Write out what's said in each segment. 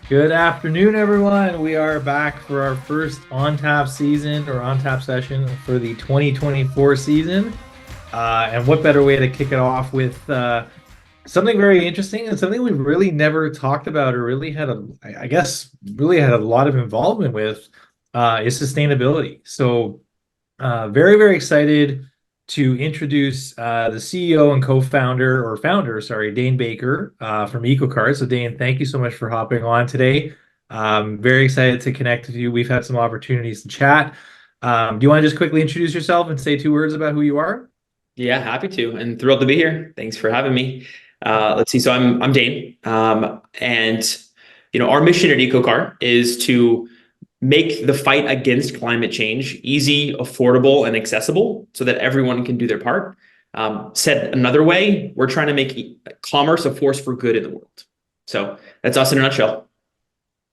Good afternoon, everyone. We are back for our first OnTap season or OnTap session for the 2024 season. And what better way to kick it off with something very interesting and something we've really never talked about or really had I guess, really had a lot of involvement with is sustainability. So very, very excited to introduce the CEO and co-founder or founder, sorry, Dane Baker from EcoCart. So Dane, thank you so much for hopping on today. Very excited to connect with you. We've had some opportunities to chat. Do you want to just quickly introduce yourself and say two words about who you are? Yeah, happy to, and thrilled to be here. Thanks for having me. Let's see. So I'm Dane, and our mission at EcoCart is to make the fight against climate change easy, affordable, and accessible, so that everyone can do their part. Said another way, we're trying to make commerce a force for good in the world. So that's us in a nutshell.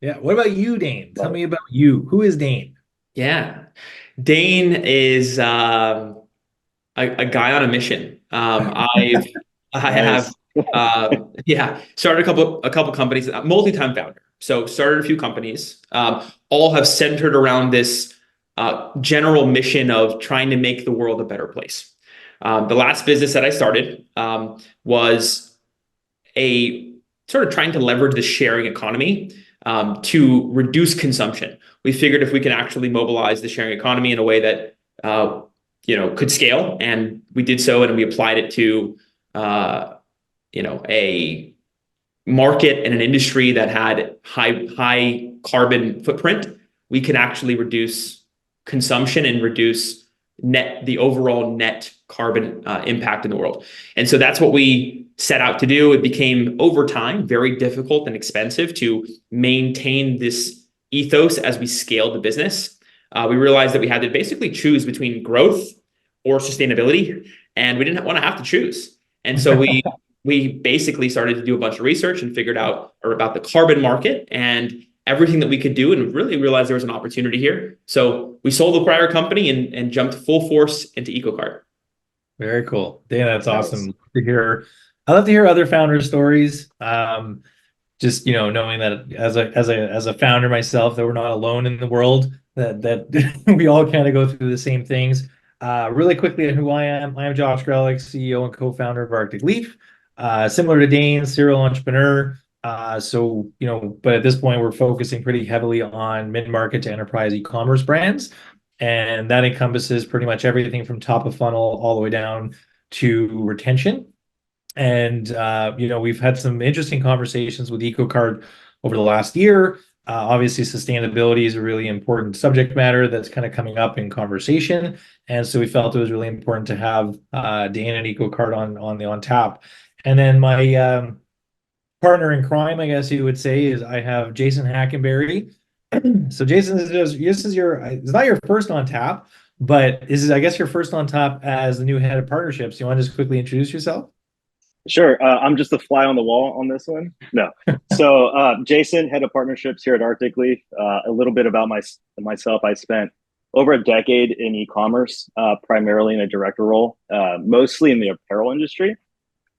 Yeah. What about you, Dane? Tell Love it. me about you. Who is Dane? Yeah, Dane is a guy on a mission. I have Nice. started a couple companies, multi-time founder. So started a few companies, all have centered around this general mission of trying to make the world a better place. The last business that I started was a sort of trying to leverage the sharing economy to reduce consumption. We figured if we can actually mobilize the sharing economy in a way that could scale, and we did so, and we applied it to a market and an industry that had high carbon footprint. We can actually reduce consumption and reduce the overall net carbon impact in the world. And so that's what we set out to do. It became, over time, very difficult and expensive to maintain this ethos as we scaled the business. We realized that we had to basically choose between growth or sustainability, and we didn't want to have to choose. And so we basically started to do a bunch of research and figured out about the carbon market and everything that we could do, and really realized there was an opportunity here. So we sold the prior company and jumped full force into EcoCart. Very cool. Dane, that's Nice. awesome to hear. I love to hear other founder stories. Just knowing that as a founder myself, that we're not alone in the world, that we all kind of go through the same things. Really quickly on who I am. I am Josh Grelick, CEO and co-founder of Arctic Leaf. Similar to Dane, serial entrepreneur. But at this point, we're focusing pretty heavily on mid-market to enterprise e-commerce brands. And that encompasses pretty much everything from top of funnel all the way down to retention. And we've had some interesting conversations with EcoCart over the last year. Obviously, sustainability is a really important subject matter that's kind of coming up in conversation, and so we felt it was really important to have Dane and EcoCart on the OnTap. And then my partner in crime, I guess you would say, is I have Jason Hackenberry. So Jason, it's not your first OnTap, but this is, I guess, your first OnTap as the new head of partnerships. You want to just quickly introduce yourself? Sure. I'm just a fly on the wall on this one. No. So, Jason, head of partnerships here at Arctic Leaf. A little bit about myself. I spent over a decade in e-commerce, primarily in a director role, mostly in the apparel industry.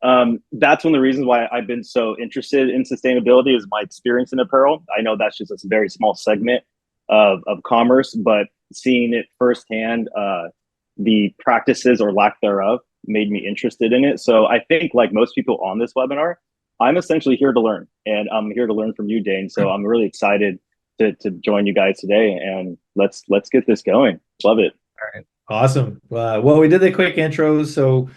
That's one of the reasons why I've been so interested in sustainability is my experience in apparel. I know that's just a very small segment of commerce, but seeing it firsthand, the practices or lack thereof made me interested in it. So I think, like most people on this webinar, I'm essentially here to learn, and I'm here to learn from you, Dane. So I'm really excited to join you guys today, and let's get this going. Love it. All right. Awesome. Well, we did the quick intro. So,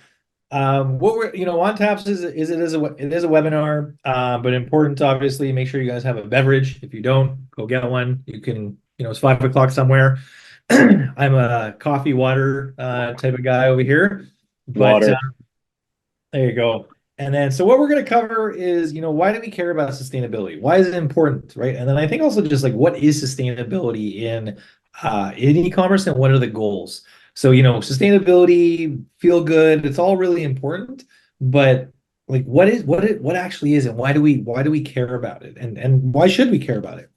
what we're, on taps it is a webinar, but important to obviously make sure you guys have a beverage. If you don't, go get one. You can, it's 5 o'clock somewhere. I'm a coffee water type of guy over here, but Water. there you go. And then, so what we're going to cover is, why do we care about sustainability? Why is it important, right? And then I think also just like, what is sustainability in e-commerce, and what are the goals? So, sustainability, feel good, it's all really important, but like, what actually is, and why do we care about it, and why should we care about it?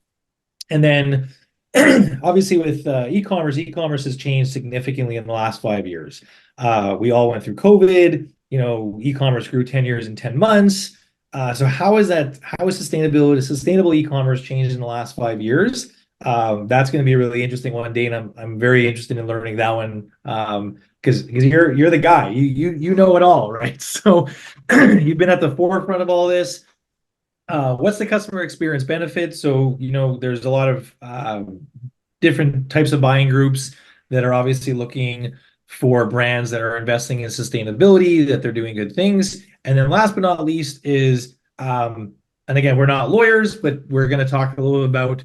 And then, obviously, with e-commerce has changed significantly in the last 5 years. We all went through COVID. E-commerce grew 10 years in 10 months. So how is that? How is sustainable e-commerce changed in the last 5 years? That's going to be a really interesting one, Dane. I'm very interested in learning that one. Because you're the guy. You know it all, right? So you've been at the forefront of all this. What's the customer experience benefit? So, there's a lot of different types of buying groups that are obviously looking for brands that are investing in sustainability, that they're doing good things. And then last but not least is, and again, we're not lawyers, but we're going to talk a little bit about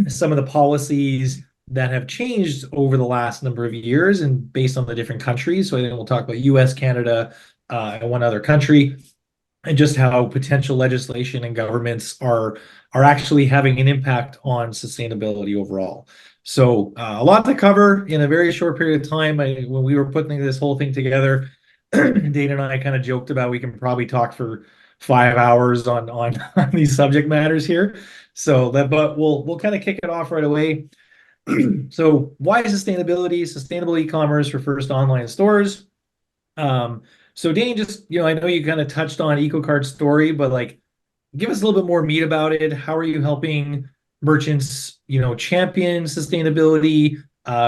some of the policies that have changed over the last number of years and based on the different countries. So I think we'll talk about US, Canada, and one other country, and just how potential legislation and governments are actually having an impact on sustainability overall. So a lot to cover in a very short period of time. When we were putting this whole thing together, Dana and I kind of joked about we can probably talk for 5 hours on these subject matters here. So but we'll kind of kick it off right away. So why sustainability? Sustainable e-commerce refers to online stores. So Dane, just, I know you kind of touched on EcoCart's story, but like, give us a little bit more meat about it. How are you helping merchants, champion sustainability,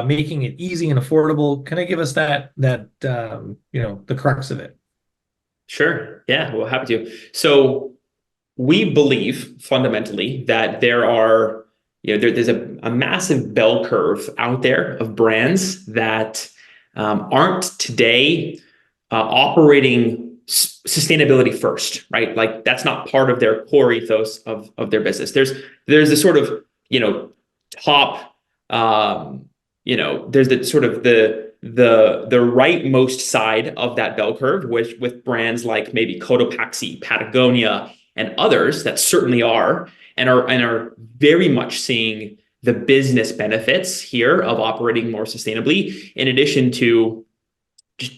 making it easy and affordable? Kind of give us the crux of it. Sure. Yeah, well, happy to. So we believe fundamentally that there's a massive bell curve out there of brands that aren't today operating sustainability first, right? Like that's not part of their core ethos of their business. There's this sort of, top, there's the sort of the rightmost side of that bell curve, which with brands like maybe Cotopaxi, Patagonia, and others that certainly are very much seeing the business benefits here of operating more sustainably, in addition to just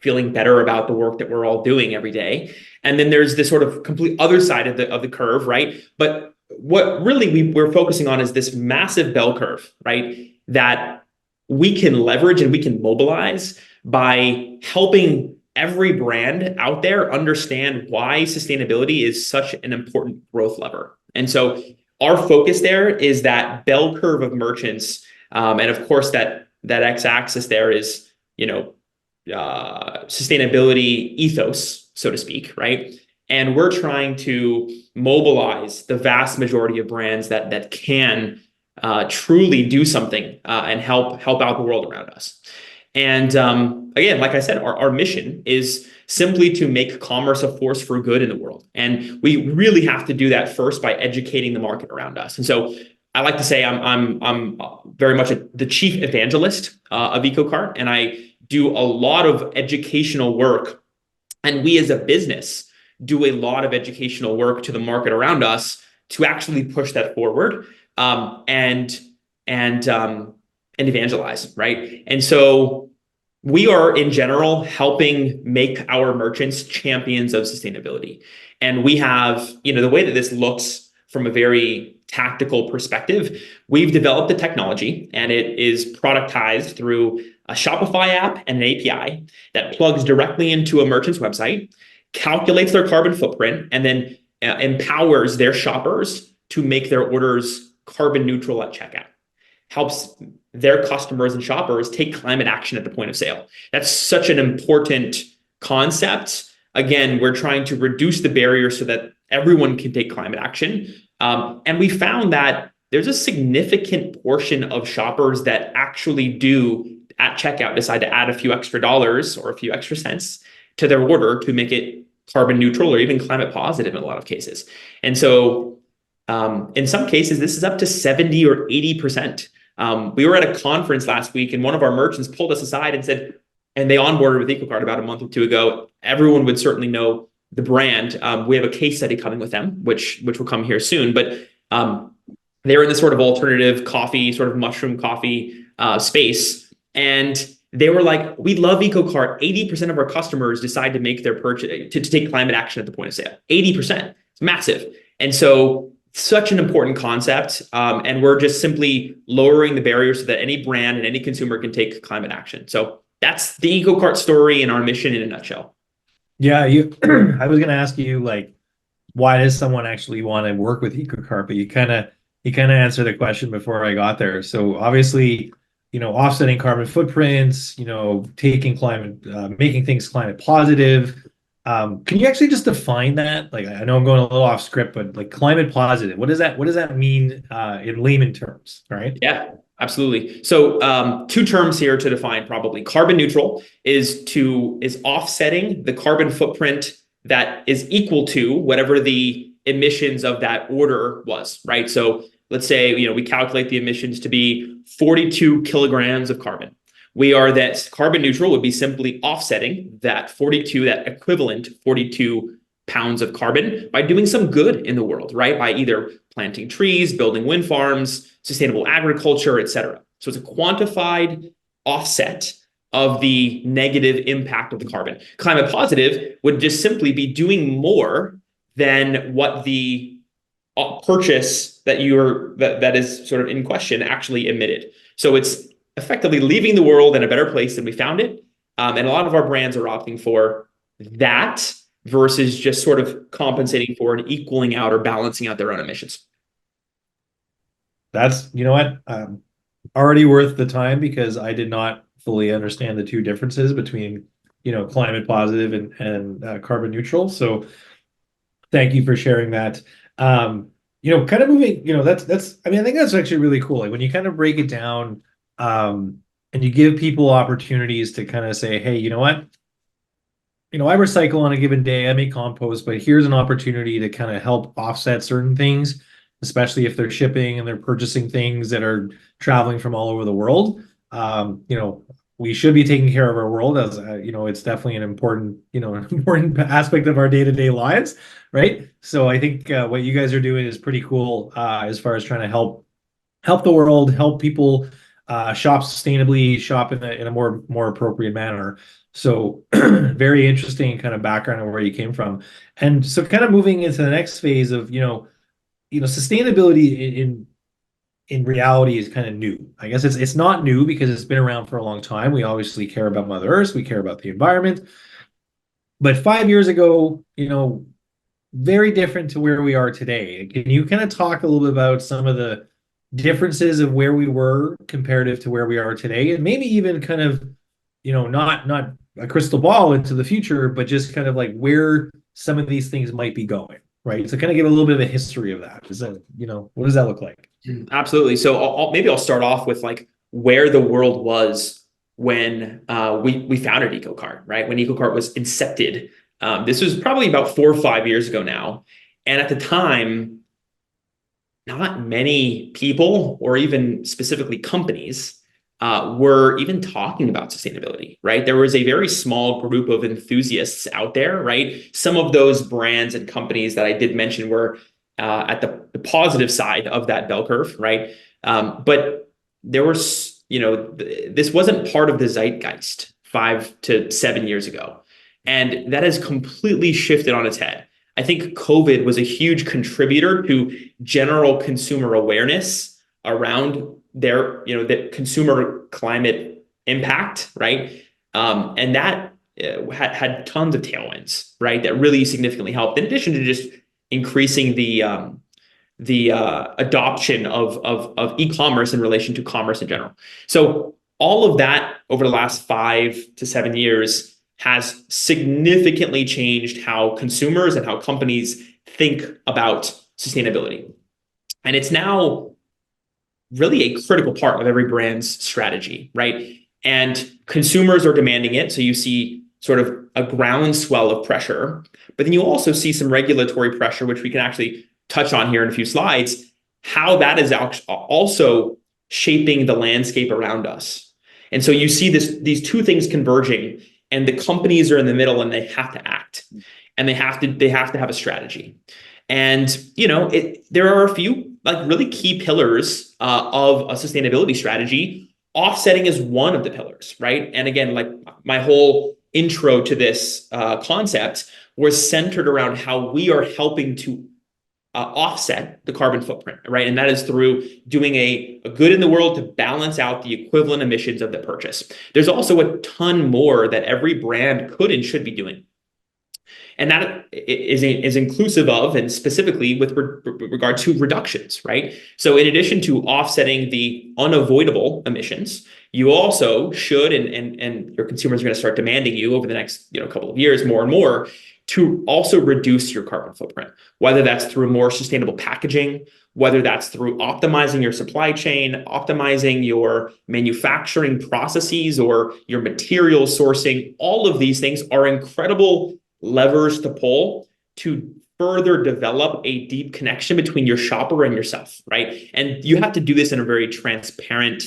feeling better about the work that we're all doing every day. And then there's this sort of complete other side of the curve, right? But what really we're focusing on is this massive bell curve, right? That we can leverage and we can mobilize by helping every brand out there understand why sustainability is such an important growth lever. And so our focus there is that bell curve of merchants. And of course, that x-axis there is, sustainability ethos, so to speak, right? And we're trying to mobilize the vast majority of brands that can truly do something and help out the world around us. And again, like I said, our mission is simply to make commerce a force for good in the world. And we really have to do that first by educating the market around us. And so I like to say I'm very much the chief evangelist of EcoCart, and I do a lot of educational work. And we as a business do a lot of educational work to the market around us to actually push that forward and evangelize, right? And so we are in general helping make our merchants champions of sustainability. And we have, the way that this looks from a very tactical perspective, we've developed the technology and it is productized through a Shopify app and an API that plugs directly into a merchant's website, calculates their carbon footprint, and then empowers their shoppers to make their orders carbon neutral at checkout. Helps their customers and shoppers take climate action at the point of sale. That's such an important concept. Again, we're trying to reduce the barrier so that everyone can take climate action. And we found that there's a significant portion of shoppers that actually do at checkout decide to add a few extra dollars or a few extra cents to their order to make it carbon neutral or even climate positive in a lot of cases. And so in some cases, this is up to 70 or 80%. We were at a conference last week and one of our merchants pulled us aside and said, and they onboarded with EcoCart about a month or two ago. Everyone would certainly know the brand. We have a case study coming with them, which will come here soon. But they're in this sort of alternative coffee, sort of mushroom coffee space. And they were like, we love EcoCart. 80% of our customers decide to make their purchase, to take climate action at the point of sale. 80%. It's massive. And so such an important concept. And we're just simply lowering the barriers so that any brand and any consumer can take climate action. So that's the EcoCart story and our mission in a nutshell. Yeah, I was going to ask you, like, why does someone actually want to work with EcoCart? But you kind of answered the question before I got there. So obviously, offsetting carbon footprints, taking making things climate positive. Can you actually just define that? Like, I know I'm going a little off script, but like climate positive, what does that mean in layman terms, right? Yeah, absolutely. So two terms here to define probably. Carbon neutral is offsetting the carbon footprint that is equal to whatever the emissions of that order was, right? So let's say, we calculate the emissions to be 42 kilograms of carbon. We are that carbon neutral would be simply offsetting that 42, that equivalent 42 pounds of carbon by doing some good in the world, right? By either planting trees, building wind farms, sustainable agriculture, et cetera. So it's a quantified offset of the negative impact of the carbon. Climate positive would just simply be doing more than what the purchase that that is sort of in question actually emitted. So it's effectively leaving the world in a better place than we found it. And a lot of our brands are opting for that versus just sort of compensating for and equaling out or balancing out their own emissions. That's, you know what, already worth the time because I did not fully understand the two differences between, climate positive and carbon neutral. So thank you for sharing that. Kind of moving, I mean, I think that's actually really cool. Like when you kind of break it down, and you give people opportunities to kind of say, hey, you know what? I recycle on a given day, I make compost, but here's an opportunity to kind of help offset certain things, especially if they're shipping and they're purchasing things that are traveling from all over the world. We should be taking care of our world as it's definitely an important, an important aspect of our day-to-day lives, right? So I think what you guys are doing is pretty cool as far as trying to help the world, help people shop sustainably, shop in a more appropriate manner. So very interesting kind of background of where you came from. And so kind of moving into the next phase of, sustainability in reality is kind of new. I guess it's not new because it's been around for a long time. We obviously care about Mother Earth, we care about the environment. But 5 years ago, very different to where we are today. Can you kind of talk a little bit about some of the differences of where we were comparative to where we are today, and maybe even kind of, not a crystal ball into the future, but just kind of like where some of these things might be going, right? So kind of give a little bit of a history of that. Is that, what does that look like? Absolutely. So maybe I'll start off with like where the world was when we founded EcoCart, right? When EcoCart was incepted. This was probably about 4 or 5 years ago now. And at the time, not many people or even specifically companies were even talking about sustainability, right? There was a very small group of enthusiasts out there, right? Some of those brands and companies that I did mention were at the positive side of that bell curve, right? But there was, this wasn't part of the zeitgeist 5 to 7 years ago. And that has completely shifted on its head. I think COVID was a huge contributor to general consumer awareness around the consumer climate impact, right? And that had tons of tailwinds, right? That really significantly helped. In addition to just increasing the adoption of e-commerce in relation to commerce in general. So all of that over the last 5 to 7 years has significantly changed how consumers and how companies think about sustainability. And it's now really a critical part of every brand's strategy, right? And consumers are demanding it. So you see sort of a groundswell of pressure, but then you also see some regulatory pressure, which we can actually touch on here in a few slides, how that is also shaping the landscape around us. And so you see these two things converging, and the companies are in the middle and they have to act, and they have to have a strategy. And there are a few like really key pillars of a sustainability strategy. Offsetting is one of the pillars, right? And again, like my whole intro to this concept was centered around how we are helping to offset the carbon footprint, right? And that is through doing a good in the world to balance out the equivalent emissions of the purchase. There's also a ton more that every brand could and should be doing. And that is inclusive of, and specifically with regard to reductions, right? So in addition to offsetting the unavoidable emissions, you also should, and your consumers are going to start demanding you over the next couple of years more and more, to also reduce your carbon footprint, whether that's through more sustainable packaging, whether that's through optimizing your supply chain, optimizing your manufacturing processes or your material sourcing. All of these things are incredible levers to pull to further develop a deep connection between your shopper and yourself, right? And you have to do this in a very transparent,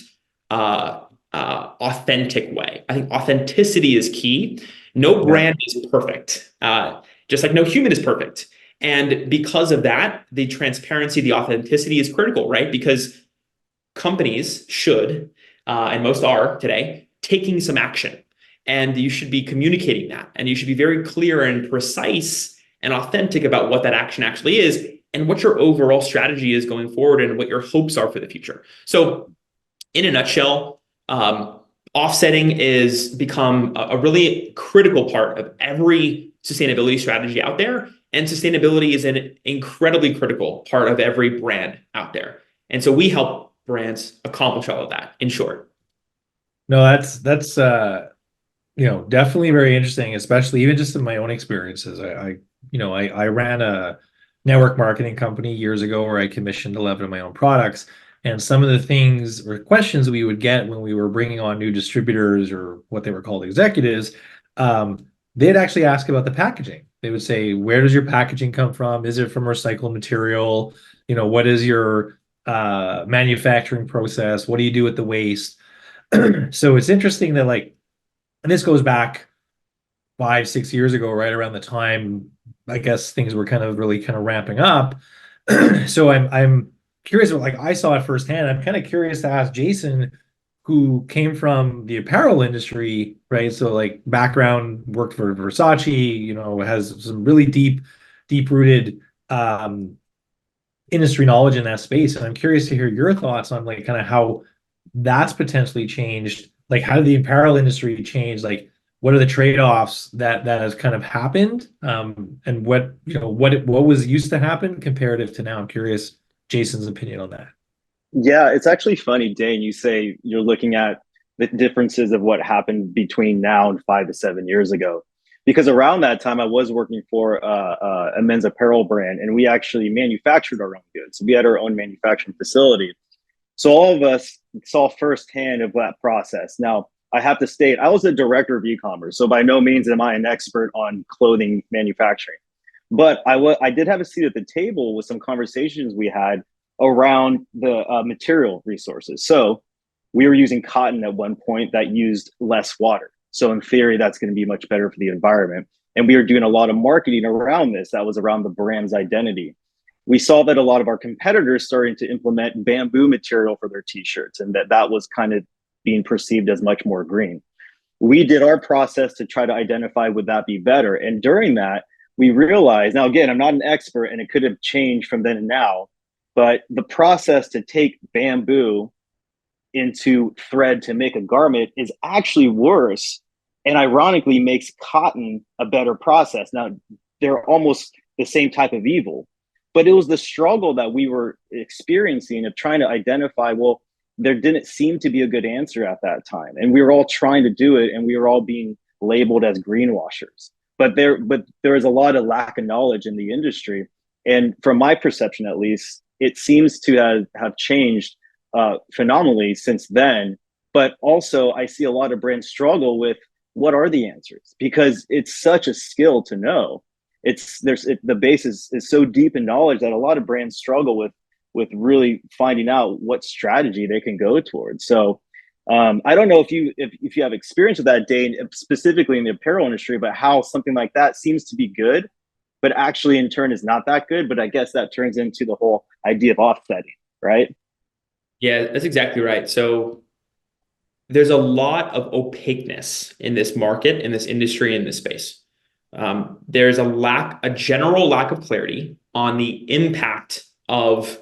authentic way. I think authenticity is key. No brand is perfect, just like no human is perfect. And because of that, the transparency, the authenticity is critical, right? Because companies should, and most are today, taking some action. And you should be communicating that. And you should be very clear and precise and authentic about what that action actually is and what your overall strategy is going forward and what your hopes are for the future. So in a nutshell, offsetting is become a really critical part of every sustainability strategy out there. And sustainability is an incredibly critical part of every brand out there. And so we help brands accomplish all of that, in short. No, that's definitely very interesting, especially even just in my own experiences. I ran a network marketing company years ago where I commissioned 11 of my own products. And some of the things or questions we would get when we were bringing on new distributors or what they were called executives, they'd actually ask about the packaging. They would say, where does your packaging come from? Is it from recycled material? What is your manufacturing process? What do you do with the waste? So it's interesting that and this goes back 5, 6 years ago, right around the time, I guess things were really ramping up. So I'm curious, I saw it firsthand. I'm kind of curious to ask Jason, who came from the apparel industry, right? So background, worked for Versace, has some really deep rooted industry knowledge in that space. And I'm curious to hear your thoughts on how that's potentially changed. How did the apparel industry change? What are the trade-offs that has kind of happened? And what was used to happen comparative to now? I'm curious Jason's opinion on that. Yeah, it's actually funny, Dane. You say you're looking at the differences of what happened between now and 5 to 7 years ago. Because around that time, I was working for a men's apparel brand, and we actually manufactured our own goods. We had our own manufacturing facility. So all of us saw firsthand of that process. Now, I have to state, I was a director of e-commerce, so by no means am I an expert on clothing manufacturing. But I did have a seat at the table with some conversations we had around the material resources. So we were using cotton at one point that used less water. So in theory, that's going to be much better for the environment. And we were doing a lot of marketing around this. That was around the brand's identity. We saw that a lot of our competitors starting to implement bamboo material for their t-shirts, and that was kind of being perceived as much more green. We did our process to try to identify, would that be better? And during that, we realized, now again, I'm not an expert and it could have changed from then and now, but the process to take bamboo into thread to make a garment is actually worse, and ironically makes cotton a better process. Now, they're almost the same type of evil, but it was the struggle that we were experiencing of trying to identify, well, there didn't seem to be a good answer at that time. And we were all trying to do it, and we were all being labeled as greenwashers. But there is a lot of lack of knowledge in the industry. And from my perception, at least, it seems to have changed phenomenally since then. But also, I see a lot of brands struggle with what are the answers, because it's such a skill to know. The base is so deep in knowledge that a lot of brands struggle with really finding out what strategy they can go towards. So I don't know if you have experience with that, Dane, specifically in the apparel industry, but how something like that seems to be good, but actually in turn is not that good. But I guess that turns into the whole idea of offsetting, right? Yeah, that's exactly right. So there's a lot of opaqueness in this market, in this industry, in this space. There's a general lack of clarity on the impact of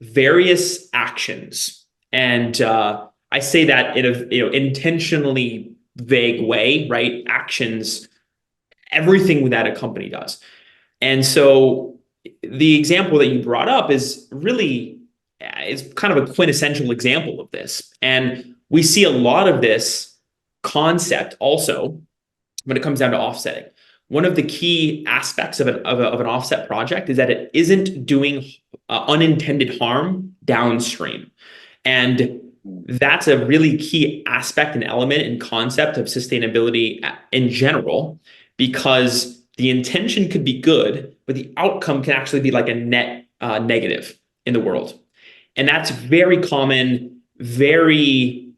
various actions, and I say that in a intentionally vague way, right? Actions everything that a company does. And so the example that you brought up is really is kind of a quintessential example of this. And we see a lot of this concept also when it comes down to offsetting. One of the key aspects of an offset project is that it isn't doing unintended harm downstream. And that's a really key aspect and element and concept of sustainability in general, because the intention could be good, but the outcome can actually be like a net negative in the world. And that's very common, very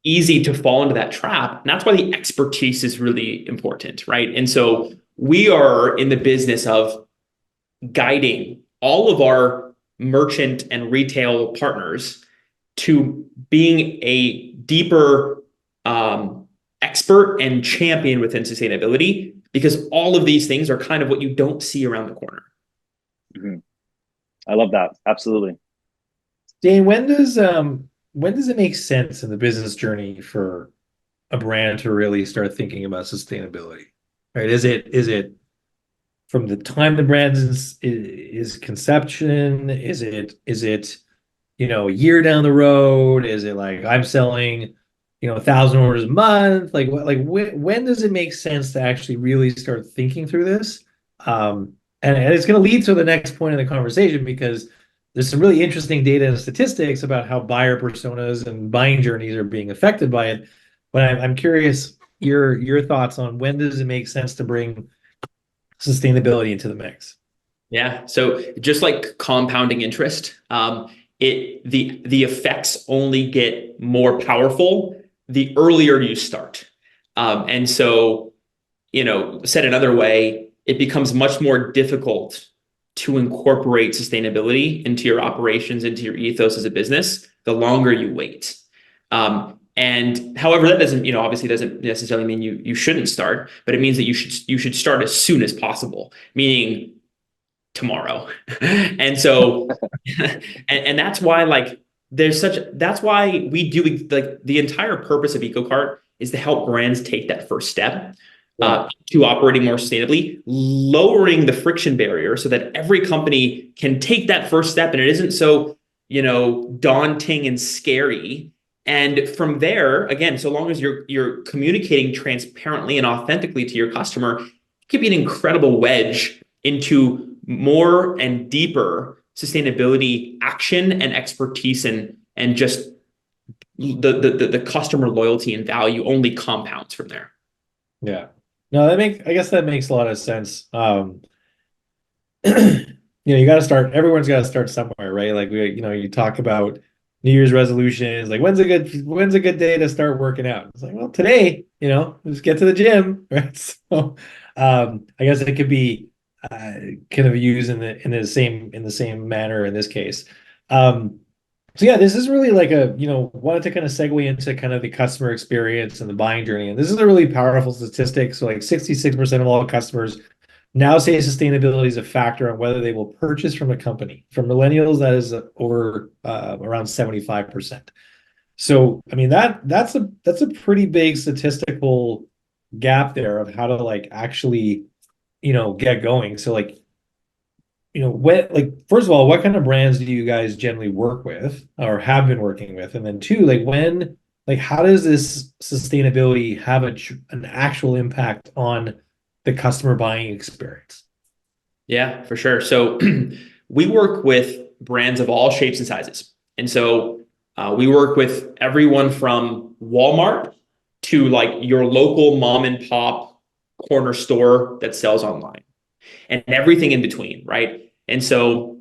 easy to fall into that trap. And that's why the expertise is really important, right? And so we are in the business of guiding all of our merchant and retail partners to being a deeper expert and champion within sustainability, because all of these things are kind of what you don't see around the corner. Mm-hmm. I love that. Absolutely. Dane, when does it make sense in the business journey for a brand to really start thinking about sustainability? Right? Is it from the time the brand is conception? Is it a year down the road? Is it like I'm selling 1,000 orders a month? Like what? Like when does it make sense to actually really start thinking through this? And it's going to lead to the next point in the conversation, because there's some really interesting data and statistics about how buyer personas and buying journeys are being affected by it. But I'm curious your thoughts on when does it make sense to bring sustainability into the mix? Yeah. So just like compounding interest, the effects only get more powerful the earlier you start. And so, said another way, it becomes much more difficult to incorporate sustainability into your operations, into your ethos as a business, the longer you wait. And however, that doesn't, obviously doesn't necessarily mean you shouldn't start, but it means that you should start as soon as possible, meaning tomorrow. And so, and that's why that's why we do, like, the entire purpose of EcoCart is to help brands take that first step to operating more sustainably, lowering the friction barrier so that every company can take that first step and it isn't so, daunting and scary. And from there, again, so long as you're communicating transparently and authentically to your customer, it could be an incredible wedge into more and deeper sustainability action and expertise, and just the customer loyalty and value only compounds from there. Yeah. No, I guess that makes a lot of sense. You got to start, everyone's got to start somewhere, right? Like you talk about New Year's resolutions, like when's a good day to start working out? It's like, well, today, just get to the gym, right? So, I guess it could be kind of used in the same manner in this case. So yeah, this is really like wanted to kind of segue into kind of the customer experience and the buying journey. And this is a really powerful statistic. So like 66% of all customers now say sustainability is a factor on whether they will purchase from a company. For millennials, that is over around 75%. So I mean that's a pretty big statistical gap there of how to like actually get going. So like first of all, what kind of brands do you guys generally work with or have been working with? And then two, how does this sustainability have an actual impact on the customer buying experience? Yeah, for sure. So we work with brands of all shapes and sizes. And so we work with everyone from Walmart to like your local mom and pop corner store that sells online, and everything in between, right? And so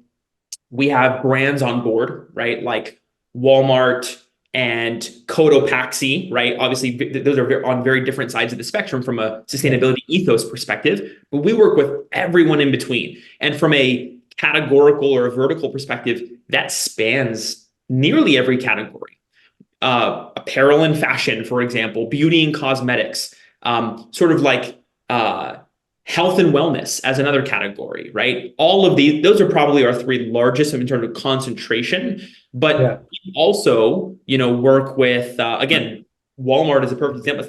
we have brands on board, right? Like Walmart and Cotopaxi, right? Obviously, those are on very different sides of the spectrum from a sustainability ethos perspective, but we work with everyone in between. And from a categorical or a vertical perspective, that spans nearly every category. Apparel and fashion, for example, beauty and cosmetics, sort of like health and wellness as another category, right? All of those are probably our three largest in terms of concentration. But we also, work with again, Walmart is a perfect example.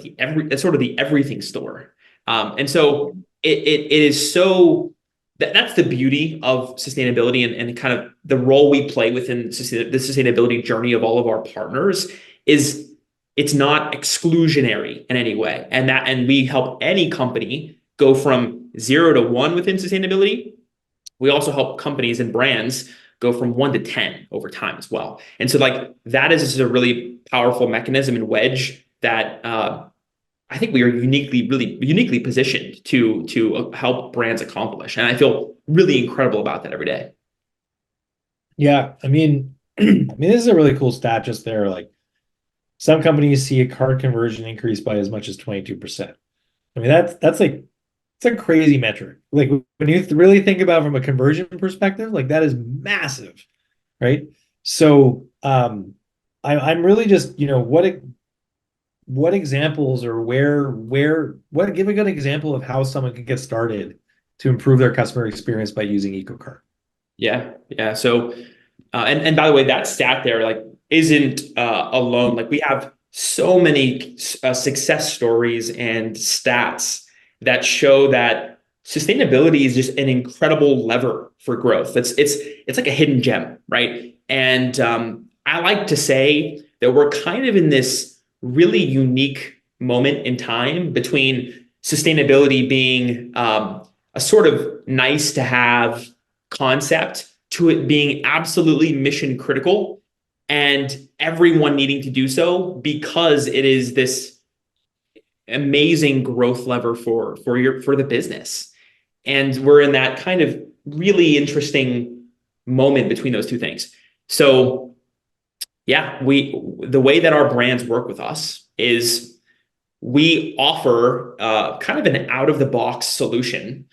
It's sort of the everything store. And so it is so that's the beauty of sustainability and kind of the role we play within the sustainability journey of all of our partners is it's not exclusionary in any way. And we help any company go from 0 to 1 within sustainability. We also help companies and brands go from 1 to 10 over time as well. And so like that is just a really powerful mechanism and wedge that I think we are really uniquely positioned to help brands accomplish. And I feel really incredible about that every day. Yeah, I mean, this is a really cool stat just there. Like some companies see a cart conversion increase by as much as 22%. I mean, that's like it's a crazy metric. Like when you really think about it from a conversion perspective, like that is massive, right? So I'm really just, what examples or what give a good example of how someone can get started to improve their customer experience by using EcoCart. Yeah. So, and by the way, that stat there like isn't alone. Like we have so many success stories and stats that show that sustainability is just an incredible lever for growth. It's like a hidden gem, right? And I like to say that we're kind of in this really unique moment in time between sustainability being a sort of nice to have concept to it being absolutely mission critical and everyone needing to do so because it is this amazing growth lever for the business. And we're in that kind of really interesting moment between those two things. So yeah, the way that our brands work with us is we offer kind of an out of the box solution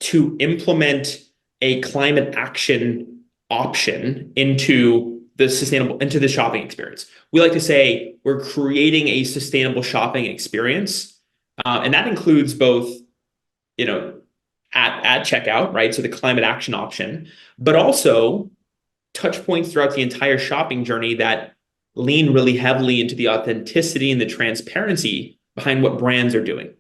to implement a climate action option into the shopping experience. We like to say we're creating a sustainable shopping experience, and that includes both, at checkout, right? So the climate action option, but also touch points throughout the entire shopping journey that lean really heavily into the authenticity and the transparency behind what brands are doing.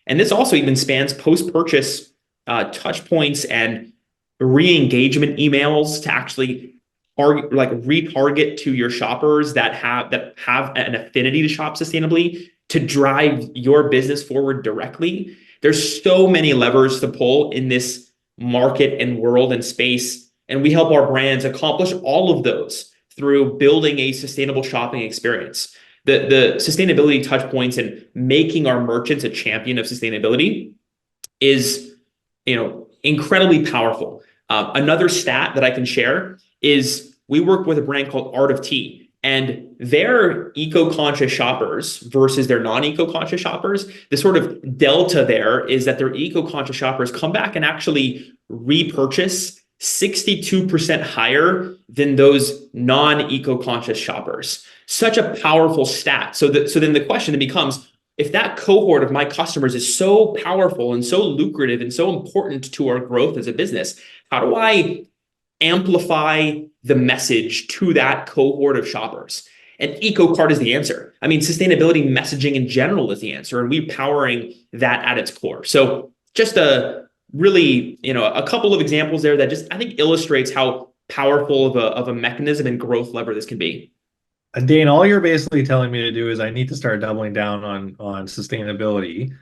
And this also even spans post-purchase touch points and re-engagement emails to actually retarget to your shoppers that have an affinity to shop sustainably to drive your business forward directly. There's so many levers to pull in this market and world and space, and we help our brands accomplish all of those through building a sustainable shopping experience. The sustainability touch points and making our merchants a champion of sustainability is, incredibly powerful. Another stat that I can share is we work with a brand called Art of Tea, and their eco-conscious shoppers versus their non-eco-conscious shoppers, the sort of delta there is that their eco-conscious shoppers come back and actually repurchase 62% higher than those non-eco-conscious shoppers. Such a powerful stat. So then the question becomes, if that cohort of my customers is so powerful and so lucrative and so important to our growth as a business, how do I amplify the message to that cohort of shoppers? And EcoCart is the answer. I mean, sustainability messaging in general is the answer, and we're powering that at its core. So just a really, a couple of examples there that just, I think, illustrates how powerful of a mechanism and growth lever this can be. Dane, all you're basically telling me to do is I need to start doubling down on sustainability.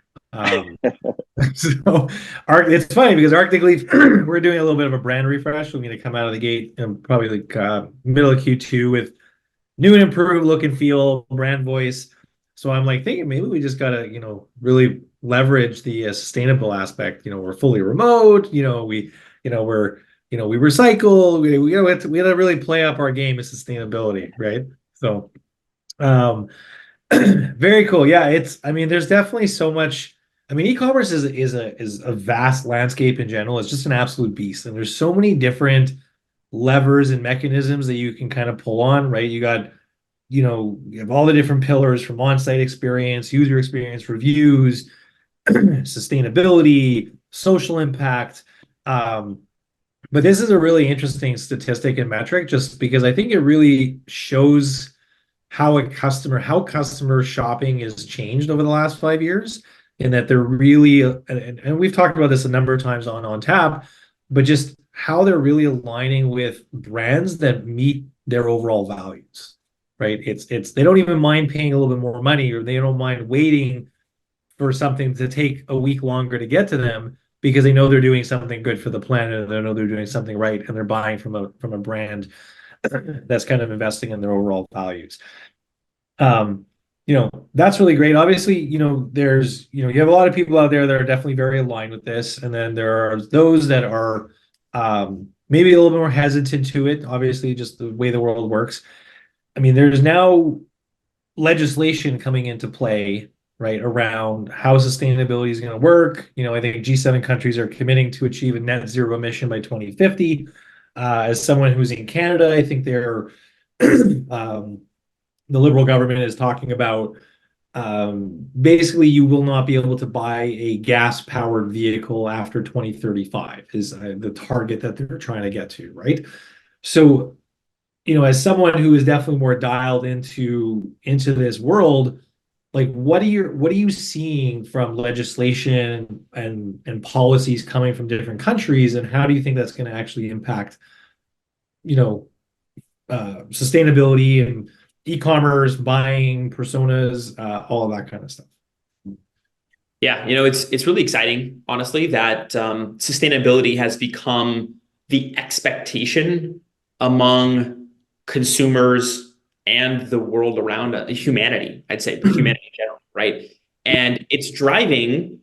So it's funny because Arctic Leaf, we're doing a little bit of a brand refresh. We're going to come out of the gate probably like middle of Q2 with new and improved look and feel, brand voice. So I'm like thinking maybe we just got to, really leverage the sustainable aspect. We're fully remote. We recycle. We got to really play up our game of sustainability, right? So, very cool. Yeah, there's definitely so much. E-commerce is a vast landscape in general. It's just an absolute beast, and there's so many different levers and mechanisms that you can kind of pull on, right? You have all the different pillars from on-site experience, user experience, reviews, sustainability, social impact. But this is a really interesting statistic and metric just because I think it really shows how customer shopping has changed over the last 5 years. in that they're really, and we've talked about this a number of times on OnTap, but just how they're really aligning with brands that meet their overall values, right? It's they don't even mind paying a little bit more money, or they don't mind waiting for something to take a week longer to get to them because they know they're doing something good for the planet, and they know they're doing something right, and they're buying from a brand that's kind of investing in their overall values. That's really great. Obviously, there's, you have a lot of people out there that are definitely very aligned with this. And then there are those that are maybe a little bit more hesitant to it, obviously, just the way the world works. I mean, there's now legislation coming into play, right, around how sustainability is going to work. I think G7 countries are committing to achieve a net zero emission by 2050. As someone who's in Canada, I think they're the Liberal government is talking about basically you will not be able to buy a gas-powered vehicle after 2035 is the target that they're trying to get to, right? So, as someone who is definitely more dialed into this world, like what are you seeing from legislation and policies coming from different countries, and how do you think that's going to actually impact, sustainability and e-commerce, buying personas, all of that kind of stuff? Yeah, it's really exciting, honestly, that sustainability has become the expectation among consumers and the world around humanity, I'd say, humanity in general, right? And it's driving,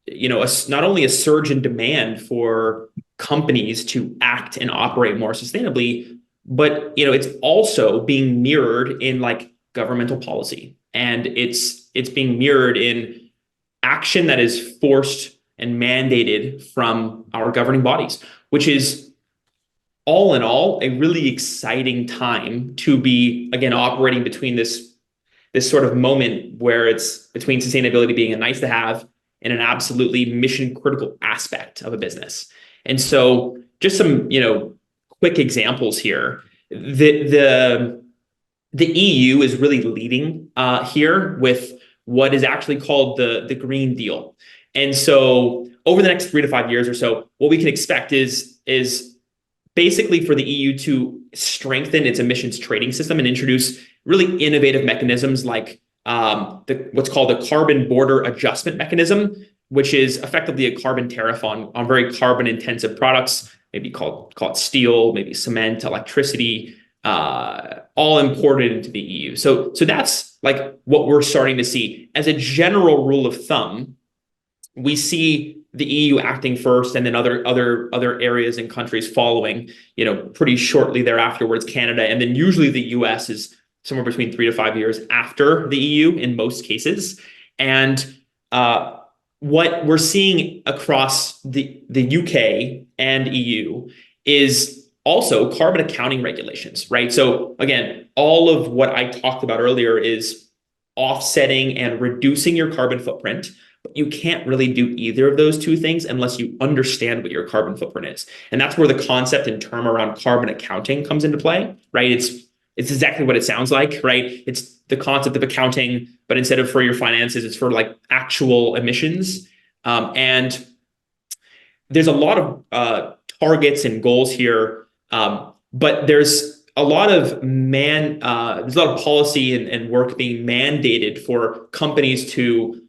not only a surge in demand for companies to act and operate more sustainably, but it's also being mirrored in like governmental policy, and it's being mirrored in action that is forced and mandated from our governing bodies, which is all in all a really exciting time to be, again, operating between this sort of moment where it's between sustainability being a nice to have and an absolutely mission critical aspect of a business. And so just some quick examples here. The EU is really leading here with what is actually called the Green Deal. And so over the next 3 to 5 years or so, what we can expect is basically for the EU to strengthen its emissions trading system and introduce really innovative mechanisms like what's called a carbon border adjustment mechanism, which is effectively a carbon tariff on very carbon intensive products, maybe call it steel, maybe cement, electricity, all imported into the EU. So that's like what we're starting to see. As a general rule of thumb, we see the EU acting first, and then other areas and countries following, pretty shortly thereafter, where it's Canada, and then usually the US is somewhere between 3 to 5 years after the EU in most cases. And what we're seeing across the UK and EU is also carbon accounting regulations, right? So again, all of what I talked about earlier is offsetting and reducing your carbon footprint, but you can't really do either of those two things unless you understand what your carbon footprint is. And that's where the concept and term around carbon accounting comes into play, right? It's exactly what it sounds like, right? It's the concept of accounting, but instead of for your finances, it's for like actual emissions. And there's a lot of targets and goals here, but there's a lot of policy and work being mandated for companies to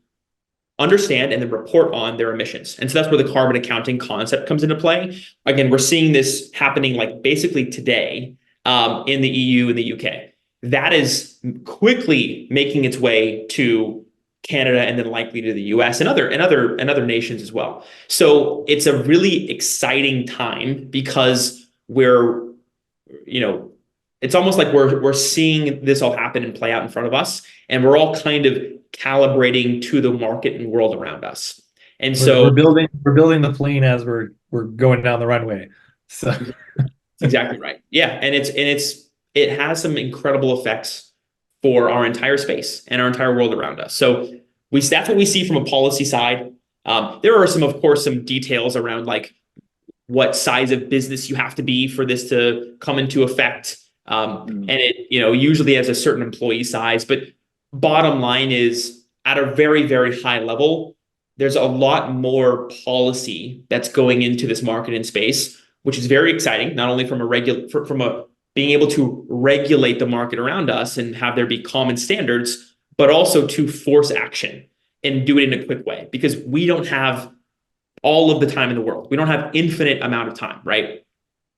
understand and then report on their emissions. And so that's where the carbon accounting concept comes into play. Again, we're seeing this happening like basically today in the EU and the UK. That is quickly making its way to Canada and then likely to the US and other nations as well. So it's a really exciting time because it's almost like we're seeing this all happen and play out in front of us, and we're all kind of calibrating to the market and world around us. And so we're building the plane as we're going down the runway. So that's exactly right. Yeah, and it has some incredible effects for our entire space and our entire world around us. So that's what we see from a policy side. There are of course, some details around like what size of business you have to be for this to come into effect. And it, usually has a certain employee size, but bottom line is at a very, very high level, there's a lot more policy that's going into this market and space, which is very exciting, not only from a being able to regulate the market around us and have there be common standards, but also to force action and do it in a quick way, because we don't have all of the time in the world. We don't have infinite amount of time, right?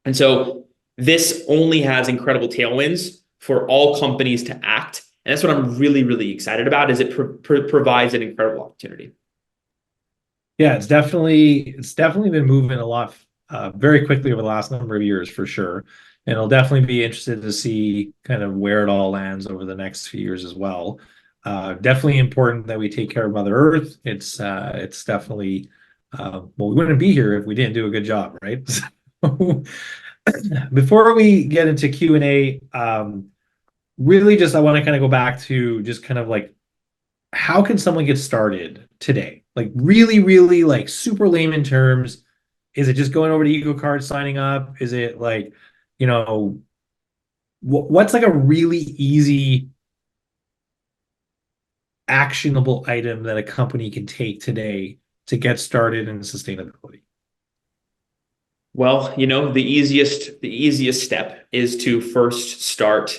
And so this only has incredible tailwinds for all companies to act. And that's what I'm really, really excited about, is it provides an incredible opportunity. Yeah, it's definitely been moving a lot very quickly over the last number of years for sure. And I'll definitely be interested to see kind of where it all lands over the next few years as well. Definitely important that we take care of Mother Earth. It's definitely well, we wouldn't be here if we didn't do a good job, right? So, before we get into Q&A, really just I want to kind of go back to just kind of like, how can someone get started today? Like really, really like super layman terms. Is it just going over to EcoCart, signing up? Is it like, you know, what's like a really easy actionable item that a company can take today to get started in sustainability? Well, the easiest step is to first start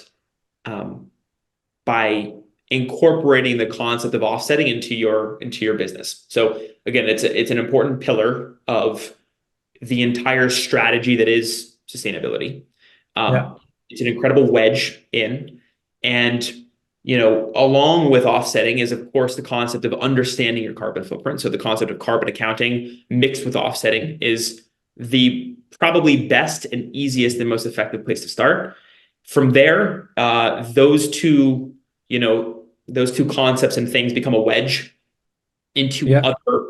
by incorporating the concept of offsetting into your business. So again, it's an important pillar of the entire strategy that is sustainability. Yeah. It's an incredible wedge in, and along with offsetting is of course the concept of understanding your carbon footprint. So the concept of carbon accounting mixed with offsetting is the probably best and easiest and most effective place to start. From there, those two concepts and things become a wedge into other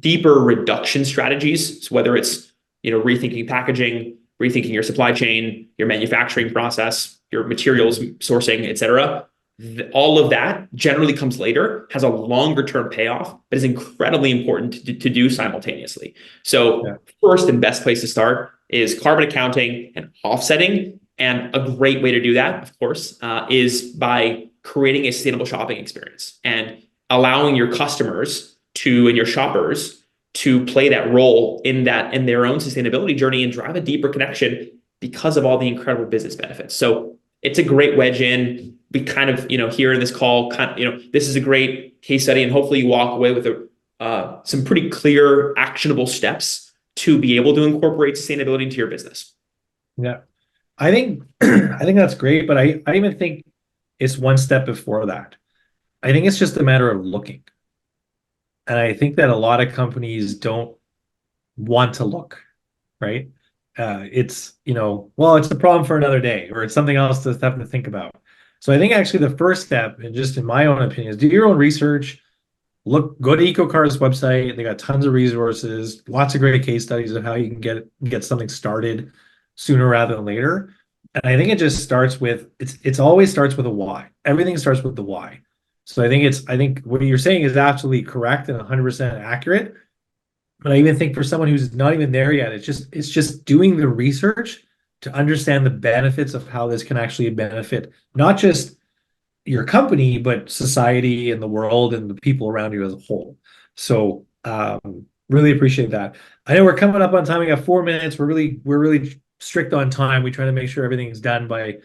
deeper reduction strategies. So whether it's rethinking packaging, rethinking your supply chain, your manufacturing process, your materials sourcing, et cetera. All of that generally comes later, has a longer term payoff, but is incredibly important to do simultaneously. So first and best place to start is carbon accounting and offsetting. And a great way to do that, of course, is by creating a sustainable shopping experience and allowing your customers and your shoppers to play that role in their own sustainability journey and drive a deeper connection because of all the incredible business benefits. So it's a great wedge in. We kind of, here in this call, this is a great case study, and hopefully you walk away with some pretty clear, actionable steps to be able to incorporate sustainability into your business. Yeah, I think that's great, but I even think it's one step before that. I think it's just a matter of looking. And I think that a lot of companies don't want to look, right? It's a problem for another day, or it's something else to have to think about. So I think actually the first step, and just in my own opinion, is do your own research. Go to EcoCart's website. They got tons of resources, lots of great case studies of how you can get something started sooner rather than later. And I think it just starts with it's always starts with a why. Everything starts with the why. So I think what you're saying is absolutely correct and 100% accurate. But I even think for someone who's not even there yet, it's just doing the research to understand the benefits of how this can actually benefit not just your company, but society and the world and the people around you as a whole. So really appreciate that. I know we're coming up on time. We got 4 minutes. We're really strict on time. We try to make sure everything's done by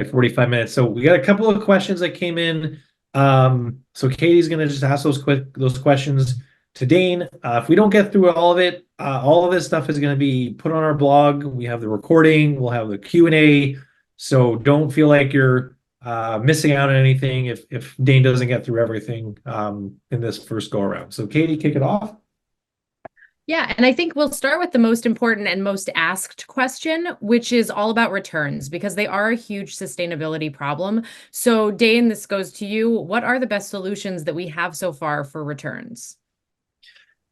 45 minutes. So we got a couple of questions that came in. So Katie's going to just ask those questions to Dane. If we don't get through all of it, all of this stuff is going to be put on our blog. We have the recording. We'll have the Q&A. So don't feel like you're missing out on anything if Dane doesn't get through everything in this first go around. So Katie, kick it off. Yeah, and I think we'll start with the most important and most asked question, which is all about returns, because they are a huge sustainability problem. So Dane, this goes to you. What are the best solutions that we have so far for returns?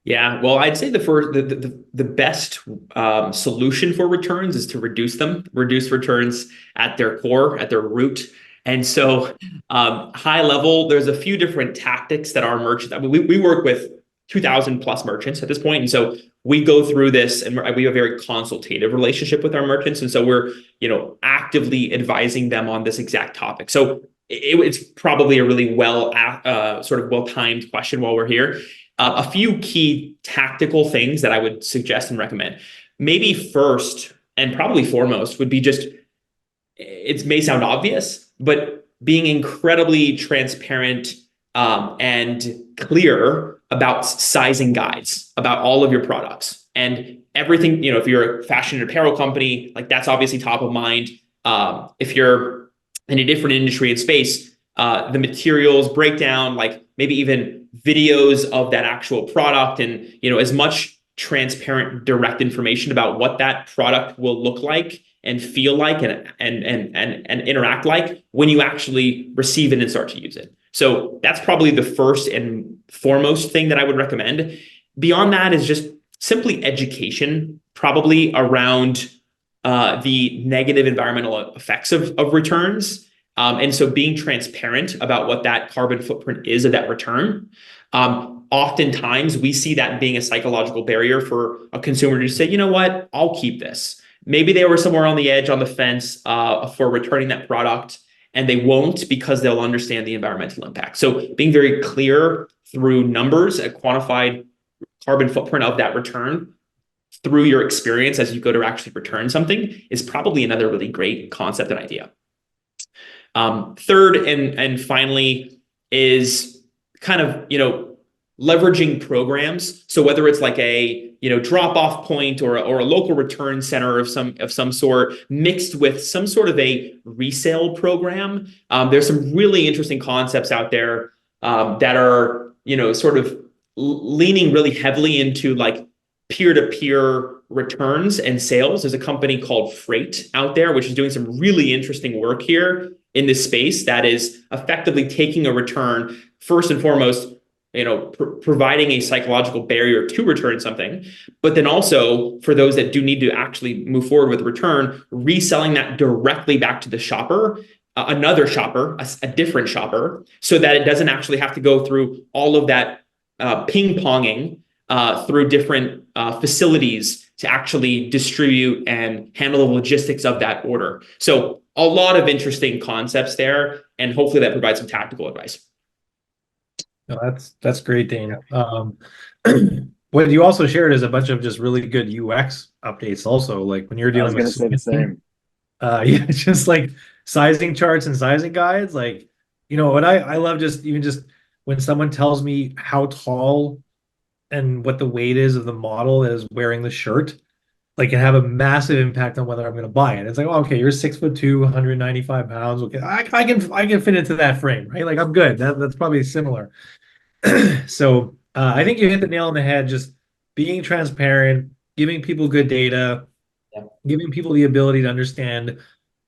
Yeah, well, I'd say the best solution for returns is to reduce returns at their core, at their root. And so high level, there's a few different tactics that our merchants, I mean, we work with 2,000 plus merchants at this point. And so we go through this and we have a very consultative relationship with our merchants. And so we're, actively advising them on this exact topic. So it's probably a really well-timed question while we're here. A few key tactical things that I would suggest and recommend. Maybe first and probably foremost would be just, it may sound obvious, but being incredibly transparent and clear about sizing guides about all of your products and everything. If you're a fashion and apparel company, like that's obviously top of mind. If you're in a different industry and space, the materials breakdown, like maybe even videos of that actual product, and as much transparent, direct information about what that product will look like and feel like and interact like when you actually receive it and start to use it. So that's probably the first and foremost thing that I would recommend. Beyond that is just simply education, probably around the negative environmental effects of returns. And so being transparent about what that carbon footprint is of that return. Oftentimes we see that being a psychological barrier for a consumer to say, you know what, I'll keep this. Maybe they were somewhere on the edge, on the fence for returning that product, and they won't because they'll understand the environmental impact. So being very clear through numbers, a quantified carbon footprint of that return through your experience as you go to actually return something is probably another really great concept and idea. Third and finally is kind of, leveraging programs. So whether it's like a, drop-off point or a local return center of some sort mixed with some sort of a resale program. There's some really interesting concepts out there that are, sort of leaning really heavily into like peer-to-peer returns and sales. There's a company called Freight out there, which is doing some really interesting work here in this space that is effectively taking a return, first and foremost, providing a psychological barrier to return something, but then also for those that do need to actually move forward with return, reselling that directly back to the shopper, another shopper, a different shopper, so that it doesn't actually have to go through all of that ping-ponging through different facilities to actually distribute and handle the logistics of that order. So a lot of interesting concepts there, and hopefully that provides some tactical advice. No, that's great, Dane. What you also shared is a bunch of just really good UX updates also, like when you're I was dealing going with to say the same. yeah, just like sizing charts and sizing guides. Like, what I love just when someone tells me how tall and what the weight is of the model that is wearing the shirt, like can have a massive impact on whether I'm going to buy it. It's like, oh, okay, you're 6'2", 195 pounds. Okay, I can fit into that frame, right? Like I'm good. That's probably similar. So I think you hit the nail on the head. Just being transparent, giving people good data, Yeah. giving people the ability to understand,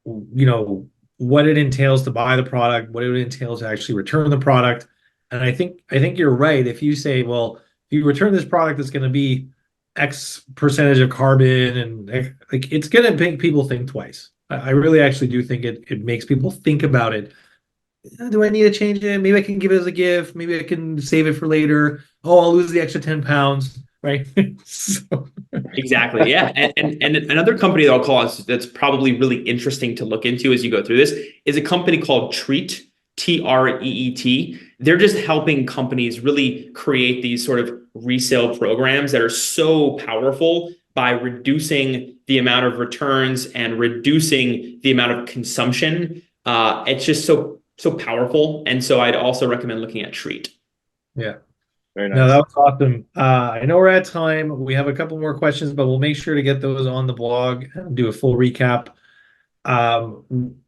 what it entails to buy the product, what it entails to actually return the product. And I think you're right. If you say, well, if you return this product, it's going to be X percentage of carbon, and like it's going to make people think twice. I really actually do think it makes people think about it. Do I need to change it? Maybe I can give it as a gift. Maybe I can save it for later. Oh, I'll lose the extra 10 pounds, right? So. Exactly. Yeah. And another company that I'll call us that's probably really interesting to look into as you go through this is a company called Treat, Treet. They're just helping companies really create these sort of resale programs that are so powerful by reducing the amount of returns and reducing the amount of consumption. It's just so powerful. And so I'd also recommend looking at Treat. Yeah. Very nice. No, that was awesome. I know we're at time. We have a couple more questions, but we'll make sure to get those on the blog and do a full recap.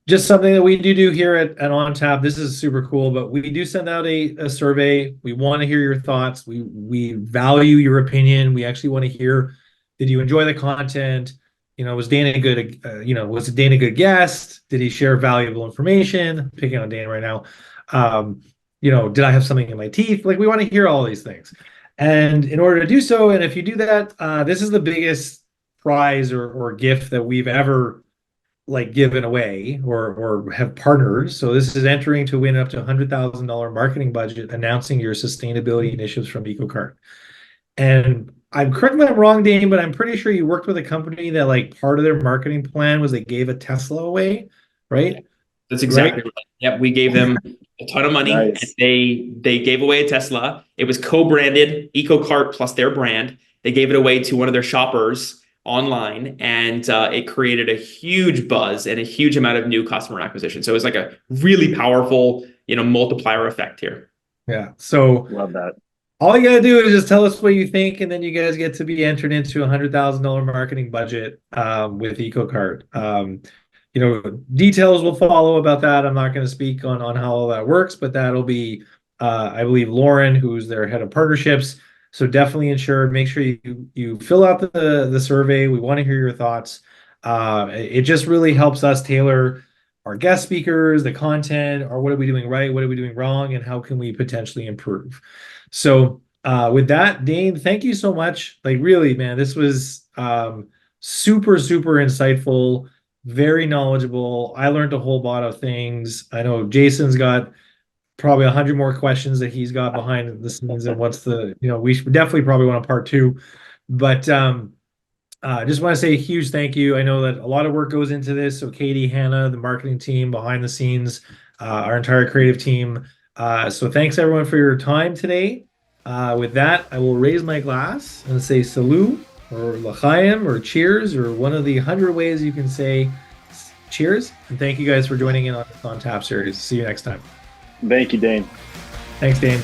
Just something that we do here at OnTap. This is super cool, but we do send out a survey. We want to hear your thoughts. We value your opinion. We actually want to hear, did you enjoy the content? Was Dane a good, was Dane a good guest? Did he share valuable information? Picking on Dane right now. Did I have something in my teeth? Like, we want to hear all these things. And in order to do so, and if you do that, this is the biggest prize or gift that we've ever given away or have partnered. So this is entering to win up to $100,000 marketing budget, announcing your sustainability initiatives from EcoCart. And correct me if I'm wrong, Dane, but I'm pretty sure you worked with a company that part of their marketing plan was they gave a Tesla away, right? That's exactly right. Yep, we gave them a ton of money, and Nice. they gave away a Tesla. It was co-branded EcoCart plus their brand. They gave it away to one of their shoppers online, and it created a huge buzz and a huge amount of new customer acquisition. So it was like a really powerful, multiplier effect here. Yeah. So Love that. all you gotta do is just tell us what you think, and then you guys get to be entered into $100,000 marketing budget with EcoCart. Details will follow about that. I'm not going to speak on how all that works, but that'll be, I believe, Lauren, who's their head of partnerships. So definitely make sure you fill out the survey. We want to hear your thoughts. It just really helps us tailor our guest speakers, the content, or what are we doing right, what are we doing wrong, and how can we potentially improve. So with that, Dane, thank you so much. Like really, man, this was super, super insightful, very knowledgeable. I learned a whole lot of things. I know Jason's got probably 100 more questions that he's got behind the scenes and we should definitely probably want a part two. But I just want to say a huge thank you. I know that a lot of work goes into this. So Katie, Hannah, the marketing team behind the scenes, our entire creative team. So thanks everyone for your time today. With that, I will raise my glass and say salut or l'chaim or cheers or one of the 100 ways you can say cheers. And thank you guys for joining in on the OnTap series. See you next time. Thank you, Dane. Thanks, Dane.